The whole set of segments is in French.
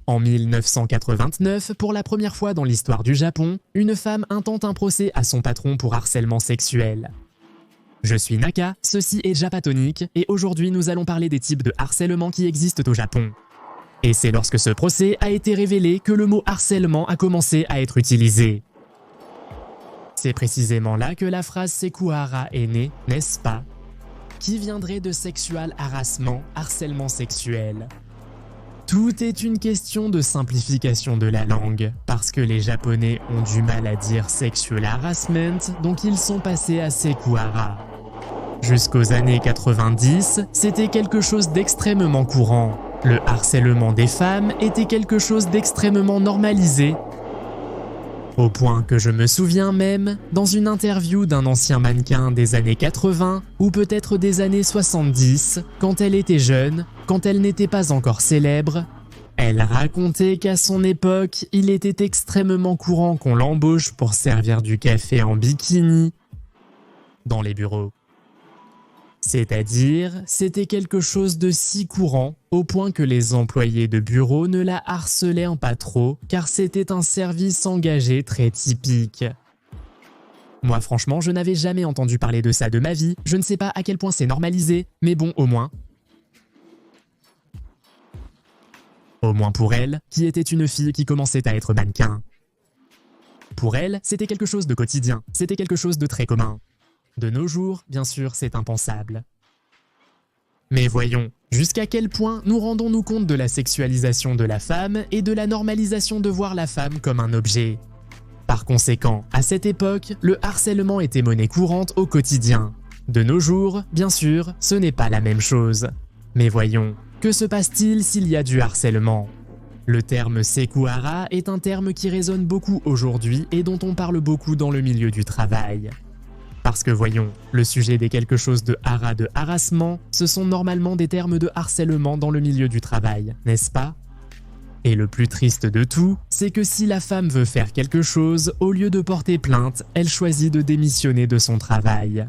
En 1989, pour la première fois dans l'histoire du Japon, une femme intente un procès à son patron pour harcèlement sexuel. Je suis Naka, ceci est Japatonic, et aujourd'hui nous allons parler des types de harcèlement qui existent au Japon. Et c'est lorsque ce procès a été révélé que le mot harcèlement a commencé à être utilisé. C'est précisément là que la phrase Sekuhara est née, n'est-ce pas? Qui viendrait de sexual harassment, harcèlement sexuel. Tout est une question de simplification de la langue, parce que les Japonais ont du mal à dire sexual harassment, donc ils sont passés à Sekuhara. Jusqu'aux années 90, c'était quelque chose d'extrêmement courant. Le harcèlement des femmes était quelque chose d'extrêmement normalisé, au point que je me souviens même, dans une interview d'un ancien mannequin des années 80 ou peut-être des années 70, quand elle était jeune, quand elle n'était pas encore célèbre, elle racontait qu'à son époque, il était extrêmement courant qu'on l'embauche pour servir du café en bikini dans les bureaux. C'est-à-dire, c'était quelque chose de si courant, au point que les employés de bureau ne la harcelaient pas trop, car c'était un service engagé très typique. Moi franchement, je n'avais jamais entendu parler de ça de ma vie, je ne sais pas à quel point c'est normalisé, mais bon, au moins. Au moins pour elle, qui était une fille qui commençait à être mannequin. Pour elle, c'était quelque chose de quotidien, c'était quelque chose de très commun. De nos jours, bien sûr, c'est impensable. Mais voyons, jusqu'à quel point nous rendons-nous compte de la sexualisation de la femme et de la normalisation de voir la femme comme un objet. Par conséquent, à cette époque, le harcèlement était monnaie courante au quotidien. De nos jours, bien sûr, ce n'est pas la même chose. Mais voyons, que se passe-t-il s'il y a du harcèlement? Le terme Sekuhara est un terme qui résonne beaucoup aujourd'hui et dont on parle beaucoup dans le milieu du travail. Parce que voyons, le sujet des quelque chose de harassement, ce sont normalement des termes de harcèlement dans le milieu du travail, n'est-ce pas? Et le plus triste de tout, c'est que si la femme veut faire quelque chose, au lieu de porter plainte, elle choisit de démissionner de son travail.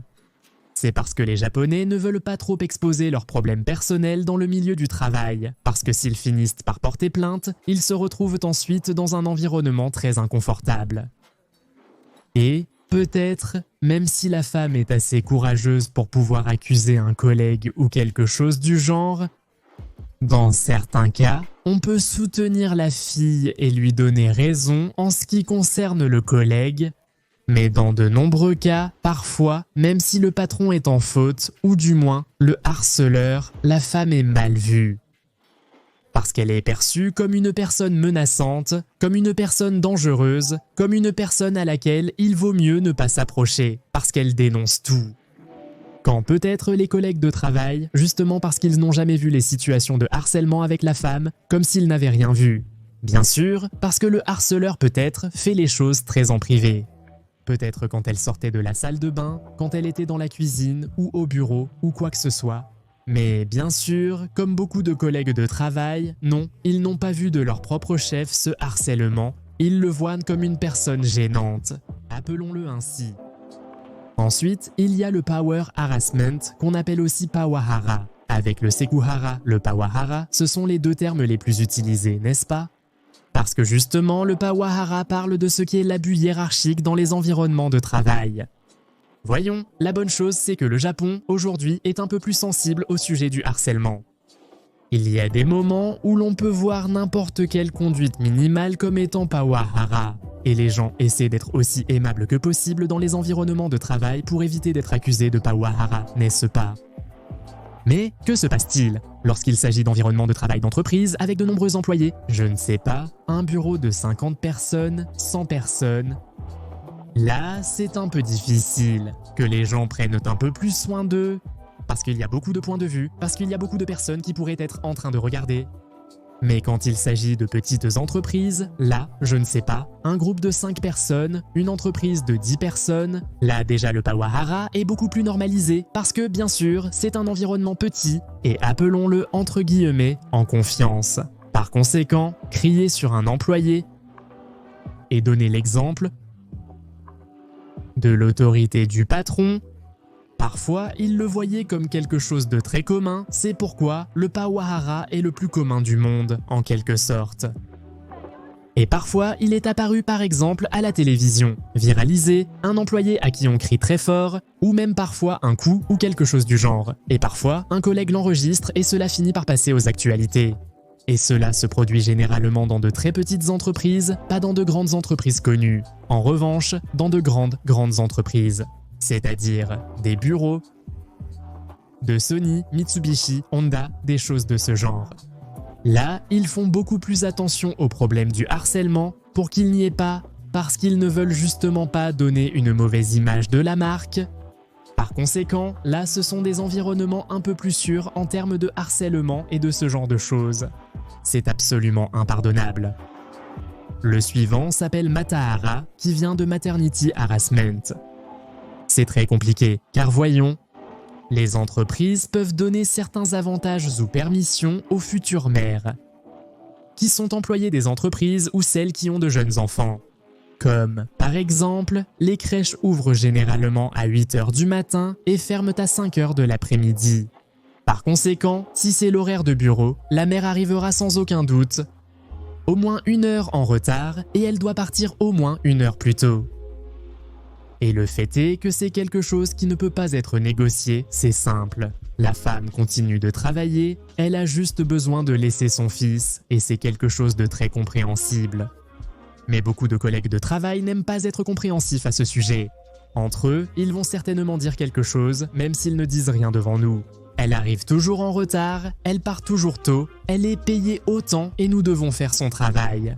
C'est parce que les Japonais ne veulent pas trop exposer leurs problèmes personnels dans le milieu du travail, parce que s'ils finissent par porter plainte, ils se retrouvent ensuite dans un environnement très inconfortable. Et peut-être, même si la femme est assez courageuse pour pouvoir accuser un collègue ou quelque chose du genre, dans certains cas, on peut soutenir la fille et lui donner raison en ce qui concerne le collègue, mais dans de nombreux cas, parfois, même si le patron est en faute, ou du moins le harceleur, la femme est mal vue. Parce qu'elle est perçue comme une personne menaçante, comme une personne dangereuse, comme une personne à laquelle il vaut mieux ne pas s'approcher, parce qu'elle dénonce tout. Quand peut-être les collègues de travail, justement parce qu'ils n'ont jamais vu les situations de harcèlement avec la femme, comme s'ils n'avaient rien vu. Bien sûr, parce que le harceleur peut-être fait les choses très en privé. Peut-être quand elle sortait de la salle de bain, quand elle était dans la cuisine ou au bureau ou quoi que ce soit. Mais bien sûr, comme beaucoup de collègues de travail, non, ils n'ont pas vu de leur propre chef ce harcèlement, ils le voient comme une personne gênante, appelons-le ainsi. Ensuite, il y a le power harassment, qu'on appelle aussi pawahara. Avec le sekuhara, le pawahara, ce sont les deux termes les plus utilisés, n'est-ce pas? Parce que justement, le pawahara parle de ce qui est l'abus hiérarchique dans les environnements de travail. Voyons, la bonne chose c'est que le Japon, aujourd'hui, est un peu plus sensible au sujet du harcèlement. Il y a des moments où l'on peut voir n'importe quelle conduite minimale comme étant pawahara, et les gens essaient d'être aussi aimables que possible dans les environnements de travail pour éviter d'être accusés de pawahara, n'est-ce pas? Mais que se passe-t-il lorsqu'il s'agit d'environnements de travail d'entreprise avec de nombreux employés? Je ne sais pas, un bureau de 50 personnes, 100 personnes... Là, c'est un peu difficile, que les gens prennent un peu plus soin d'eux, parce qu'il y a beaucoup de points de vue, parce qu'il y a beaucoup de personnes qui pourraient être en train de regarder. Mais quand il s'agit de petites entreprises, là, je ne sais pas, un groupe de 5 personnes, une entreprise de 10 personnes, là déjà le pawahara est beaucoup plus normalisé, parce que bien sûr, c'est un environnement petit, et appelons-le entre guillemets en confiance. Par conséquent, crier sur un employé et donner l'exemple de l'autorité du patron, parfois il le voyait comme quelque chose de très commun, c'est pourquoi le pawahara est le plus commun du monde, en quelque sorte. Et parfois, il est apparu par exemple à la télévision, viralisé, un employé à qui on crie très fort, ou même parfois un coup ou quelque chose du genre. Et parfois, un collègue l'enregistre et cela finit par passer aux actualités. Et cela se produit généralement dans de très petites entreprises, pas dans de grandes entreprises connues. En revanche, dans de grandes entreprises. C'est-à-dire des bureaux de Sony, Mitsubishi, Honda, des choses de ce genre. Là, ils font beaucoup plus attention au problème du harcèlement pour qu'il n'y ait pas, parce qu'ils ne veulent justement pas donner une mauvaise image de la marque. Par conséquent, là, ce sont des environnements un peu plus sûrs en termes de harcèlement et de ce genre de choses. C'est absolument impardonnable. Le suivant s'appelle Matahara, qui vient de Maternity Harassment. C'est très compliqué, car voyons, les entreprises peuvent donner certains avantages ou permissions aux futures mères, qui sont employées des entreprises ou celles qui ont de jeunes enfants. Comme, par exemple, les crèches ouvrent généralement à 8 h du matin et ferment à 5 h de l'après-midi. Par conséquent, si c'est l'horaire de bureau, la mère arrivera sans aucun doute au moins 1 heure en retard et elle doit partir au moins 1 heure plus tôt. Et le fait est que c'est quelque chose qui ne peut pas être négocié, c'est simple. La femme continue de travailler, elle a juste besoin de laisser son fils, et c'est quelque chose de très compréhensible. Mais beaucoup de collègues de travail n'aiment pas être compréhensifs à ce sujet. Entre eux, ils vont certainement dire quelque chose, même s'ils ne disent rien devant nous. Elle arrive toujours en retard, elle part toujours tôt, elle est payée autant et nous devons faire son travail.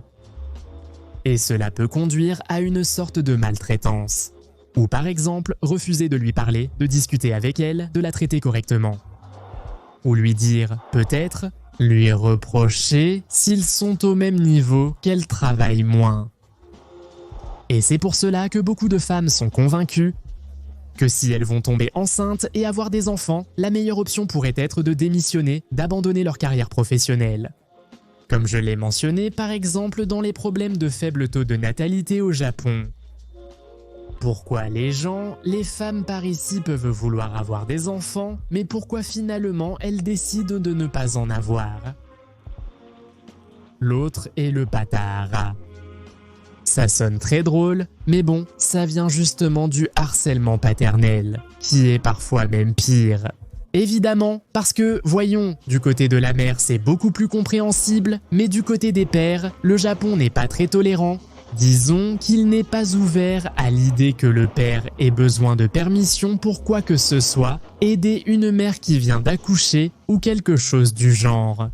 Et cela peut conduire à une sorte de maltraitance. Ou par exemple, refuser de lui parler, de discuter avec elle, de la traiter correctement. Ou lui dire, peut-être, lui reprocher s'ils sont au même niveau qu'elle travaille moins. Et c'est pour cela que beaucoup de femmes sont convaincues que si elles vont tomber enceintes et avoir des enfants, la meilleure option pourrait être de démissionner, d'abandonner leur carrière professionnelle. Comme je l'ai mentionné par exemple dans les problèmes de faible taux de natalité au Japon. Pourquoi les femmes par ici peuvent vouloir avoir des enfants, mais pourquoi finalement elles décident de ne pas en avoir? L'autre est le Patahara. Ça sonne très drôle, mais bon, ça vient justement du harcèlement paternel, qui est parfois même pire. Évidemment, parce que, voyons, du côté de la mère c'est beaucoup plus compréhensible, mais du côté des pères, le Japon n'est pas très tolérant. Disons qu'il n'est pas ouvert à l'idée que le père ait besoin de permission pour quoi que ce soit, aider une mère qui vient d'accoucher ou quelque chose du genre.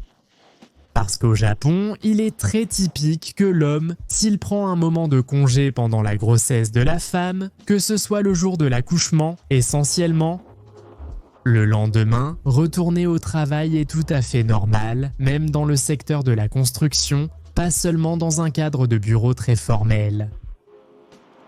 Parce qu'au Japon, il est très typique que l'homme, s'il prend un moment de congé pendant la grossesse de la femme, que ce soit le jour de l'accouchement, essentiellement, le lendemain, retourner au travail est tout à fait normal, même dans le secteur de la construction, pas seulement dans un cadre de bureau très formel.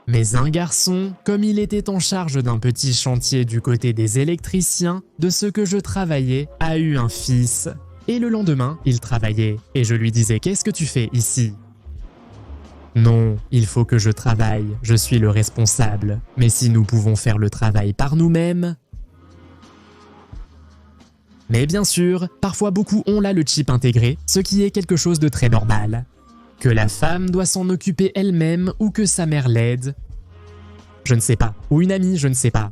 Mais un garçon, comme il était en charge d'un petit chantier du côté des électriciens, de ce que je travaillais, a eu un fils. Et le lendemain, il travaillait, et je lui disais « Qu'est-ce que tu fais ici ?» « Non, il faut que je travaille, je suis le responsable, mais si nous pouvons faire le travail par nous-mêmes… » Mais bien sûr, parfois beaucoup ont là le chip intégré, ce qui est quelque chose de très normal. Que la femme doit s'en occuper elle-même ou que sa mère l'aide, je ne sais pas, ou une amie, je ne sais pas.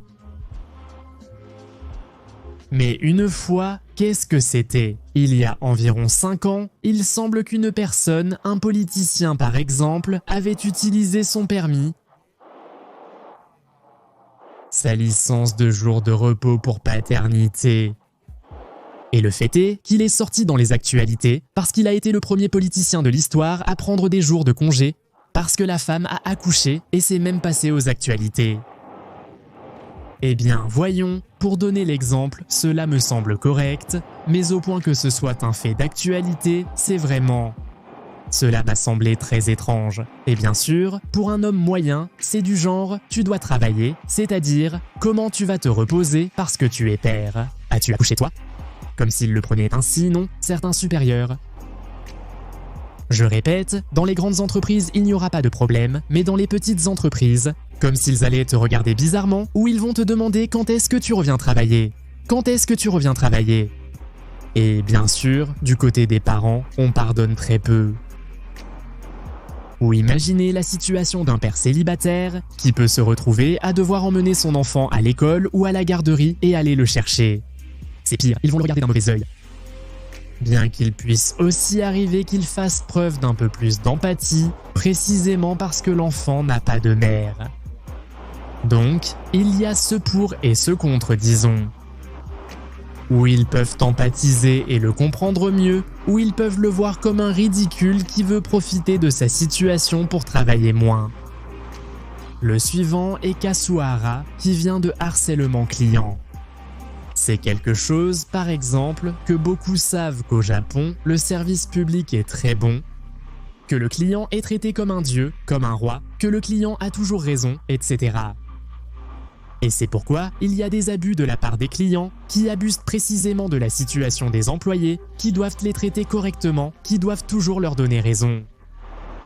Mais une fois, qu'est-ce que c'était? Il y a environ 5 ans, il semble qu'une personne, un politicien par exemple, avait utilisé son permis, sa licence de jour de repos pour paternité. Et le fait est qu'il est sorti dans les actualités parce qu'il a été le premier politicien de l'histoire à prendre des jours de congé parce que la femme a accouché et s'est même passé aux actualités. Eh bien, voyons, pour donner l'exemple, cela me semble correct, mais au point que ce soit un fait d'actualité, c'est vraiment… Cela m'a semblé très étrange. Et bien sûr, pour un homme moyen, c'est du genre « tu dois travailler », c'est-à-dire « comment tu vas te reposer parce que tu es père ». As-tu accouché toi? Comme s'il le prenait ainsi, non, certains supérieurs. Je répète, dans les grandes entreprises, il n'y aura pas de problème, mais dans les petites entreprises, comme s'ils allaient te regarder bizarrement, ou ils vont te demander quand est-ce que tu reviens travailler. Quand est-ce que tu reviens travailler? Et bien sûr, du côté des parents, on pardonne très peu. Ou imaginez la situation d'un père célibataire qui peut se retrouver à devoir emmener son enfant à l'école ou à la garderie et aller le chercher. C'est pire, ils vont le regarder d'un mauvais œil. Bien qu'il puisse aussi arriver qu'il fasse preuve d'un peu plus d'empathie, précisément parce que l'enfant n'a pas de mère. Donc, il y a ce pour et ce contre, disons. Où ils peuvent empathiser et le comprendre mieux, ou ils peuvent le voir comme un ridicule qui veut profiter de sa situation pour travailler moins. Le suivant est Kasuhara, qui vient de harcèlement client. C'est quelque chose, par exemple, que beaucoup savent qu'au Japon, le service public est très bon, que le client est traité comme un dieu, comme un roi, que le client a toujours raison, etc. Et c'est pourquoi il y a des abus de la part des clients qui abusent précisément de la situation des employés, qui doivent les traiter correctement, qui doivent toujours leur donner raison.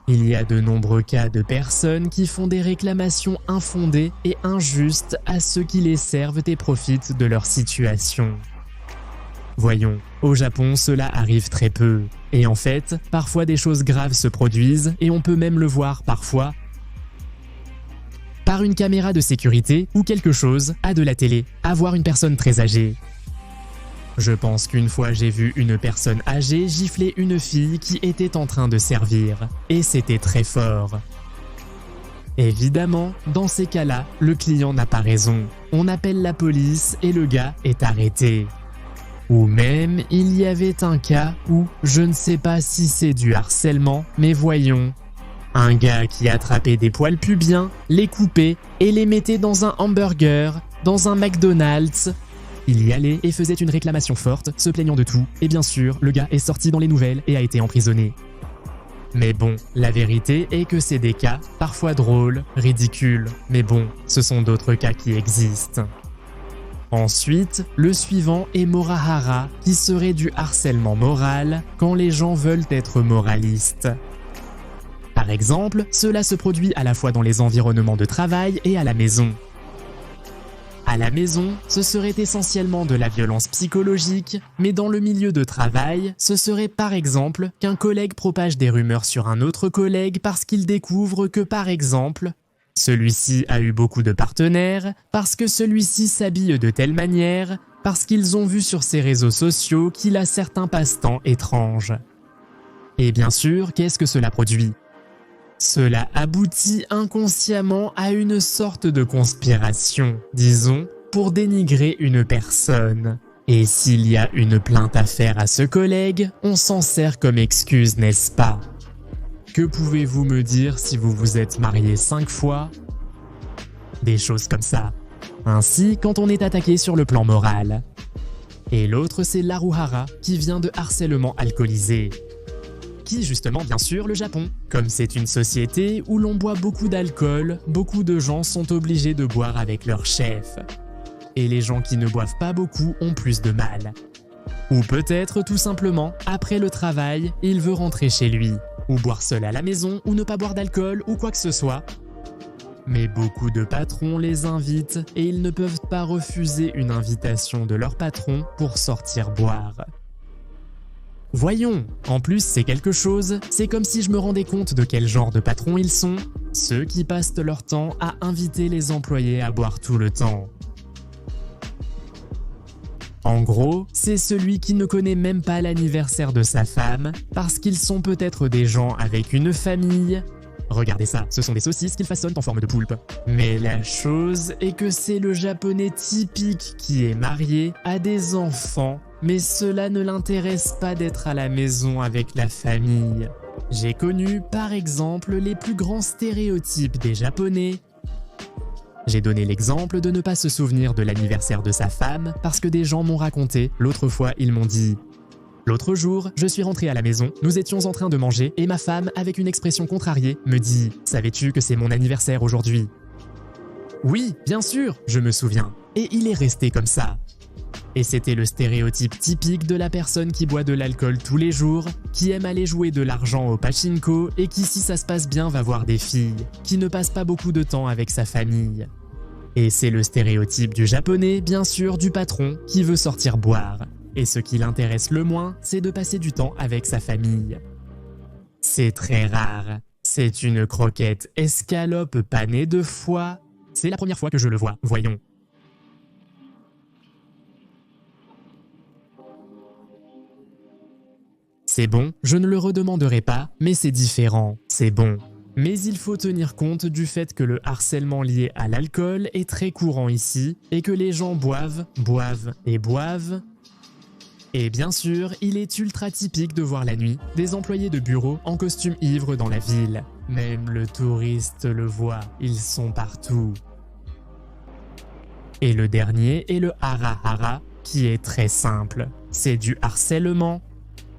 Il y a de nombreux cas de personnes qui font des réclamations infondées et injustes à ceux qui les servent et profitent de leur situation. Voyons, au Japon cela arrive très peu, et en fait, parfois des choses graves se produisent et on peut même le voir parfois par une caméra de sécurité ou quelque chose, à de la télé, à voir une personne très âgée. Je pense qu'une fois j'ai vu une personne âgée gifler une fille qui était en train de servir, et c'était très fort. Évidemment, dans ces cas-là, le client n'a pas raison. On appelle la police et le gars est arrêté. Ou même, il y avait un cas où, je ne sais pas si c'est du harcèlement, mais voyons, un gars qui attrapait des poils pubiens, les coupait et les mettait dans un hamburger, dans un McDonald's. Il y allait et faisait une réclamation forte, se plaignant de tout, et bien sûr, le gars est sorti dans les nouvelles et a été emprisonné. Mais bon, la vérité est que c'est des cas, parfois drôles, ridicules, mais bon, ce sont d'autres cas qui existent. Ensuite, le suivant est Morahara, qui serait du harcèlement moral quand les gens veulent être moralistes. Par exemple, cela se produit à la fois dans les environnements de travail et à la maison. À la maison, ce serait essentiellement de la violence psychologique, mais dans le milieu de travail, ce serait par exemple qu'un collègue propage des rumeurs sur un autre collègue parce qu'il découvre que par exemple, celui-ci a eu beaucoup de partenaires, parce que celui-ci s'habille de telle manière, parce qu'ils ont vu sur ses réseaux sociaux qu'il a certains passe-temps étranges. Et bien sûr, qu'est-ce que cela produit ? Cela aboutit inconsciemment à une sorte de conspiration, disons, pour dénigrer une personne. Et s'il y a une plainte à faire à ce collègue, on s'en sert comme excuse, n'est-ce pas ? Que pouvez-vous me dire si vous vous êtes marié 5 fois ? Des choses comme ça. Ainsi, quand on est attaqué sur le plan moral. Et l'autre, c'est l'Aruhara, qui vient de harcèlement alcoolisé. Qui justement, bien sûr, le Japon. Comme c'est une société où l'on boit beaucoup d'alcool, beaucoup de gens sont obligés de boire avec leur chef. Et les gens qui ne boivent pas beaucoup ont plus de mal. Ou peut-être tout simplement, après le travail, il veut rentrer chez lui, ou boire seul à la maison, ou ne pas boire d'alcool, ou quoi que ce soit. Mais beaucoup de patrons les invitent et ils ne peuvent pas refuser une invitation de leur patron pour sortir boire. Voyons, en plus c'est quelque chose, c'est comme si je me rendais compte de quel genre de patrons ils sont, ceux qui passent leur temps à inviter les employés à boire tout le temps. En gros, c'est celui qui ne connaît même pas l'anniversaire de sa femme, parce qu'ils sont peut-être des gens avec une famille. Regardez ça, ce sont des saucisses qu'ils façonnent en forme de poulpe. Mais la chose est que c'est le japonais typique qui est marié, a des enfants, mais cela ne l'intéresse pas d'être à la maison avec la famille. J'ai connu, par exemple, les plus grands stéréotypes des Japonais. J'ai donné l'exemple de ne pas se souvenir de l'anniversaire de sa femme parce que des gens m'ont raconté, l'autre fois ils m'ont dit « L'autre jour, je suis rentré à la maison, nous étions en train de manger et ma femme, avec une expression contrariée, me dit « Savais-tu que c'est mon anniversaire aujourd'hui ?» Oui, bien sûr, je me souviens. Et il est resté comme ça. Et c'était le stéréotype typique de la personne qui boit de l'alcool tous les jours, qui aime aller jouer de l'argent au pachinko et qui, si ça se passe bien, va voir des filles, qui ne passe pas beaucoup de temps avec sa famille. Et c'est le stéréotype du japonais, bien sûr, du patron, qui veut sortir boire. Et ce qui l'intéresse le moins, c'est de passer du temps avec sa famille. C'est très rare. C'est une croquette escalope panée de foie. C'est la première fois que je le vois, voyons. C'est bon, je ne le redemanderai pas, mais c'est différent, c'est bon. Mais il faut tenir compte du fait que le harcèlement lié à l'alcool est très courant ici, et que les gens boivent, boivent et boivent. Et bien sûr, il est ultra typique de voir la nuit des employés de bureau en costume ivre dans la ville. Même le touriste le voit, ils sont partout. Et le dernier est le hara-hara, qui est très simple. C'est du harcèlement.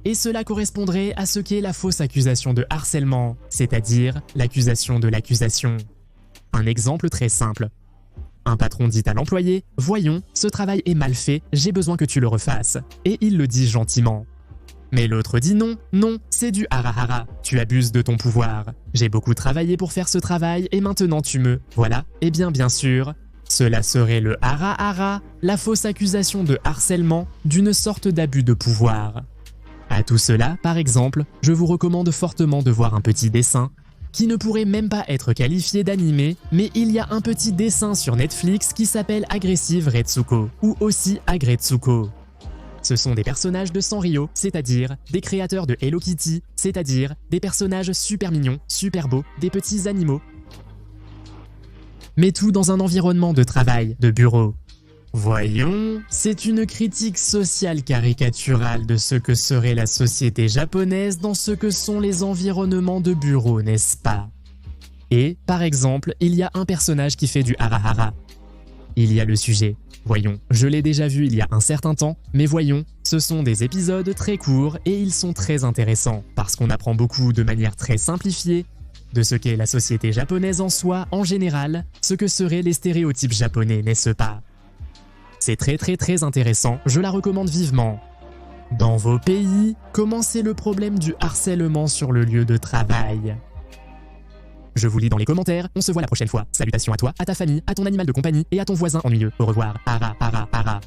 Et cela correspondrait à ce qu'est la fausse accusation de harcèlement, c'est-à-dire l'accusation de l'accusation. Un exemple très simple. Un patron dit à l'employé « Voyons, ce travail est mal fait, j'ai besoin que tu le refasses ». Et il le dit gentiment. Mais l'autre dit non, non, c'est du hara-hara, tu abuses de ton pouvoir. J'ai beaucoup travaillé pour faire ce travail et maintenant tu me… Voilà, eh bien sûr, cela serait le hara-hara, la fausse accusation de harcèlement d'une sorte d'abus de pouvoir. À tout cela, par exemple, je vous recommande fortement de voir un petit dessin qui ne pourrait même pas être qualifié d'animé, mais il y a un petit dessin sur Netflix qui s'appelle Aggressive Retsuko, ou aussi Agretsuko. Ce sont des personnages de Sanrio, c'est-à-dire des créateurs de Hello Kitty, c'est-à-dire des personnages super mignons, super beaux, des petits animaux. Mais tout dans un environnement de travail, de bureau. Voyons, c'est une critique sociale caricaturale de ce que serait la société japonaise dans ce que sont les environnements de bureau, n'est-ce pas? Et, par exemple, il y a un personnage qui fait du hara-hara. Il y a le sujet. Voyons, je l'ai déjà vu il y a un certain temps, mais voyons, ce sont des épisodes très courts et ils sont très intéressants, parce qu'on apprend beaucoup de manière très simplifiée de ce qu'est la société japonaise en soi, en général, ce que seraient les stéréotypes japonais, n'est-ce pas? C'est très intéressant, je la recommande vivement. Dans vos pays, comment c'est le problème du harcèlement sur le lieu de travail? Je vous lis dans les commentaires, on se voit la prochaine fois. Salutations à toi, à ta famille, à ton animal de compagnie et à ton voisin ennuyeux. Au revoir, hara hara hara.